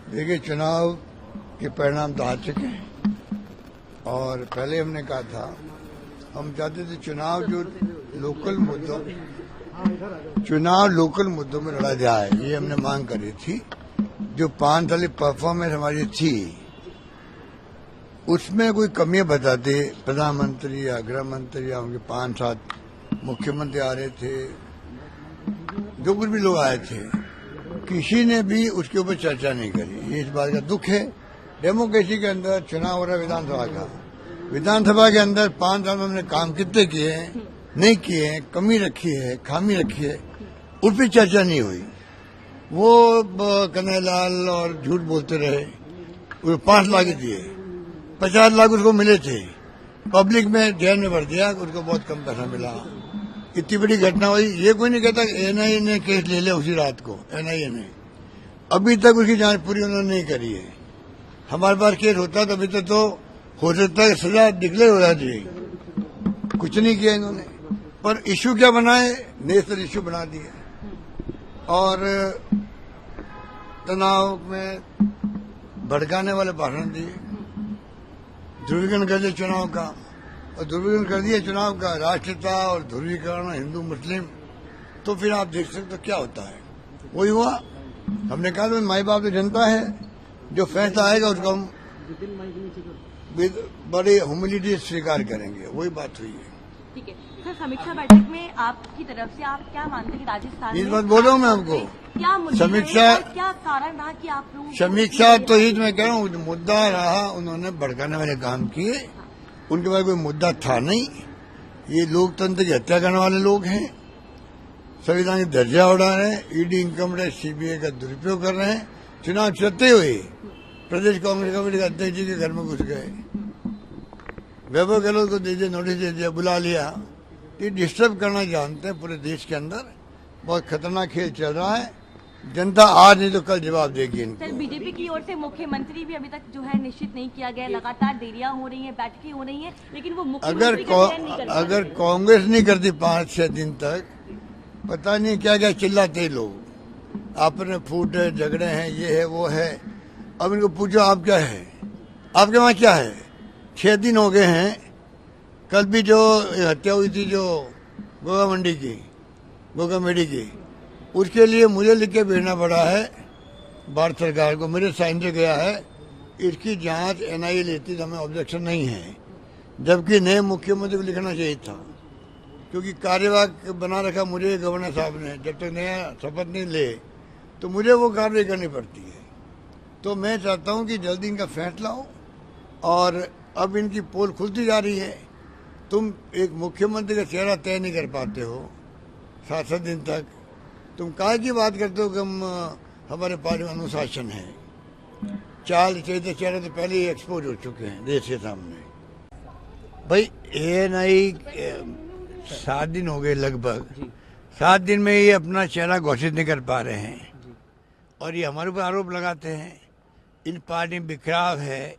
देखिए, चुनाव के परिणाम तो आ चुके हैं और पहले हमने कहा था हम चाहते थे चुनाव लोकल मुद्दों में लड़ा जाए, ये हमने मांग करी थी। जो 5 साल परफॉर्मेंस हमारी थी उसमें कोई कमियां बताते, प्रधानमंत्री या गृह मंत्री या उनके 5-7 मुख्यमंत्री आ रहे थे, जो कुछ भी लोग आए थे, किसी ने भी उसके ऊपर चर्चा नहीं करी। ये इस बात का दुख है। डेमोक्रेसी के अंदर चुनाव हो रहा है विधानसभा का, विधानसभा के अंदर 5 साल में हमने काम कितने किए हैं, नहीं किए हैं, कमी रखी है, खामी रखी है, उस पर चर्चा नहीं हुई। वो कन्हैयालाल और झूठ बोलते रहे। वो 5 लाख दिए, 50 लाख उसको मिले थे, पब्लिक में जेल में भर दिया, उसको बहुत कम पैसा मिला। इतनी बड़ी घटना हुई। ये कोई नहीं कहता एनआईए ने केस ले लिया उसी रात को। एनआईए ने अभी तक उसकी जांच पूरी उन्होंने नहीं करी है। हमारे पास केस होता तो अभी तक तो हो सकता है सजा डिक्लेयर हो जाती है। कुछ नहीं किया इन्होंने। पर इश्यू क्या बनाए, नेशनल इश्यू बना दिए और तनाव में भड़काने वाले भाषण दिए, ध्रुवीकरण कर दिया चुनाव का। और ध्रुवीकरण कर दिया चुनाव का, राष्ट्रीयता और ध्रुवीकरण हिंदू मुस्लिम। तो फिर आप देख सकते हो क्या होता है। वही हुआ। हमने कहा तो माई बाप तो जनता है, जो फैसला आएगा उसको हम बड़ी ह्यूमिलिटी स्वीकार करेंगे। वही बात हुई है। ठीक है सर, समीक्षा बैठक में आपकी तरफ से आप क्या मानते हैं कि राजस्थान इस बात बोल रहा हूँ मैं आपको। क्या समीक्षा, क्या कारण रहा कि आप लोग समीक्षा तो ही मैं कह रहा हूँ, मुद्दा रहा उन्होंने भड़काने वाले काम किए। उनके पास कोई मुद्दा था नहीं। ये लोकतंत्र की हत्या करने वाले लोग हैं, संविधान की दर्जा उड़ा रहे हैं, ईडी, इनकम टैक्स, सीबीआई का दुरुपयोग कर रहे हैं। चुनाव चलते हुए प्रदेश कांग्रेस कमेटी के अध्यक्ष जी के घर में घुस गए, वैभव गहलोत को दे दिया, नोटिस दे दिया, बुला लिया। ये डिस्टर्ब करना जानते हैं पूरे देश के अंदर। बहुत खतरनाक खेल चल रहा है। जनता आज नहीं तो कल जवाब देगी इनको। सर, बीजेपी की ओर से मुख्यमंत्री भी अभी तक जो है निश्चित नहीं किया गया, लगातार देरियां हो रही हैं, बैठकें हो रही हैं, लेकिन वो अगर कांग्रेस नहीं करती 5-6 दिन तक, पता नहीं क्या क्या चिल्लाते लोग, आपने फूट है, झगड़े हैं, ये है वो है। अब इनको पूछो आप क्या है, आपके वहां क्या है। 6 दिन हो गए हैं। कल भी जो हत्या हुई थी जो गोगा मेडी की, उसके लिए मुझे लिख के भेजना पड़ा है भारत सरकार को, मेरे साइन से गया है। इसकी जांच एनआईए लेती तो हमें ऑब्जेक्शन नहीं है, जबकि नए मुख्यमंत्री को लिखना चाहिए था, क्योंकि कार्यवाहक बना रखा मुझे गवर्नर साहब ने। जब तक नया शपथ नहीं ले तो मुझे वो कार्रवाई करनी पड़ती है। तो मैं चाहता हूं कि जल्दी इनका फैसला हो। और अब इनकी पोल खुलती जा रही है। तुम एक मुख्यमंत्री का चेहरा तय नहीं कर पाते हो 7-7 दिन तक, तुम काहे की बात करते हो कि हम हमारे पास अनुशासन है। चाल चेहरे तो पहले ही एक्सपोज हो चुके हैं देश के सामने। भाई एएनआई 7 दिन हो गए, लगभग 7 दिन में ये अपना चेहरा घोषित नहीं कर पा रहे हैं और ये हमारे ऊपर आरोप लगाते हैं। इन पार्टी में बिखराव है,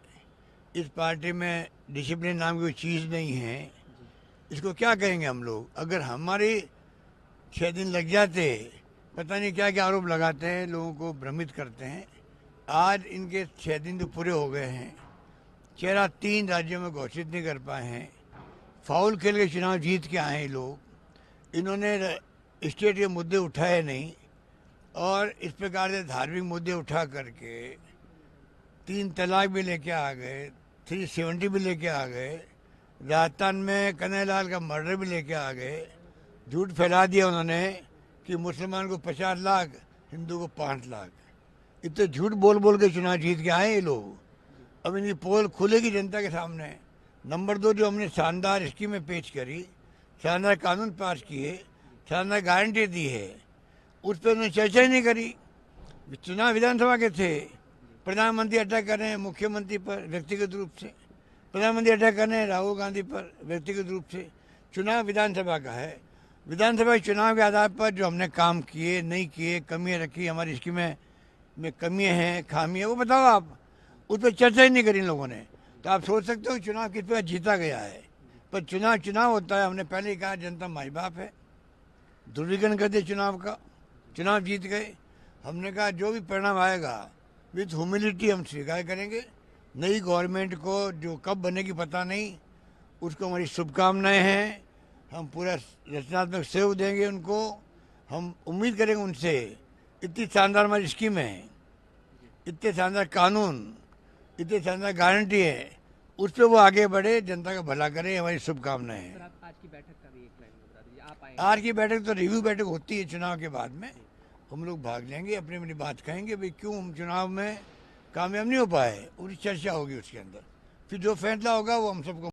इस पार्टी में डिसिप्लिन नाम की कोई चीज़ नहीं है। इसको क्या कहेंगे हम लोग। अगर हमारे 6 दिन लग जाते, पता नहीं क्या क्या आरोप लगाते हैं, लोगों को भ्रमित करते हैं। आज इनके 6 दिन तो पूरे हो गए हैं, चेहरा 3 राज्यों में घोषित नहीं कर पाए हैं। फाउल खेल के चुनाव जीत के आए हैं लोग। इन्होंने स्टेट के मुद्दे उठाए नहीं और इस प्रकार से धार्मिक मुद्दे उठा करके 3 तलाक भी लेके आ गए, 370 भी लेके आ गए, राजस्थान में कन्हैयालाल का मर्डर भी लेके आ गए। झूठ फैला दिया उन्होंने कि मुसलमान को 50 लाख, हिंदू को 5 लाख। इतने झूठ बोल बोल के चुनाव जीत के आए ये लोग। अब इनकी पोल खुलेगी जनता के सामने। नंबर 2, जो हमने शानदार स्कीमें पेश करी, शानदार कानून पास किए, शानदार गारंटी दी है, उस पर उन्होंने चर्चा ही नहीं करी। चुनाव विधानसभा के थे, प्रधानमंत्री अटैक कर रहे हैं मुख्यमंत्री पर व्यक्तिगत रूप से, प्रधानमंत्री अटैक कर रहे हैं राहुल गांधी पर व्यक्तिगत रूप से। चुनाव विधानसभा का है। विधानसभा चुनाव के आधार पर जो हमने काम किए, नहीं किए, कमियां रखी, हमारी स्कीमें में कमियां हैं, खामियां, वो बताओ आप। उस पर चर्चा ही नहीं करी इन लोगों ने। तो आप सोच सकते हो चुनाव किस पर जीता गया है। पर चुनाव होता है। हमने पहले ही कहा जनता माई बाप है। ध्रुवीकरण कर दिया चुनाव का, चुनाव जीत गए। हमने कहा जो भी परिणाम आएगा विथ ह्यूमिलिटी हम स्वीकार करेंगे। नई गवर्नमेंट को जो कब बनेगी पता नहीं, उसको हमारी शुभकामनाएं हैं। हम पूरा रचनात्मक सहयोग देंगे उनको। हम उम्मीद करेंगे उनसे, इतनी शानदार हमारी स्कीम है, इतने शानदार कानून, इतने शानदार गारंटी है, उस पर वो आगे बढ़े, जनता का भला करे, हमारी शुभकामनाएं हैं। सर आप आज की बैठक का भी एक लाइन में बता दीजिए, आप आए आज की बैठक तो रिव्यू बैठक होती है चुनाव के बाद में। हम लोग भाग लेंगे, अपनी अपनी बात कहेंगे, भाई क्यों हम चुनाव में कामयाब नहीं हो पाए, पूरी चर्चा होगी उसके अंदर। फिर जो फैसला होगा वो हम सबको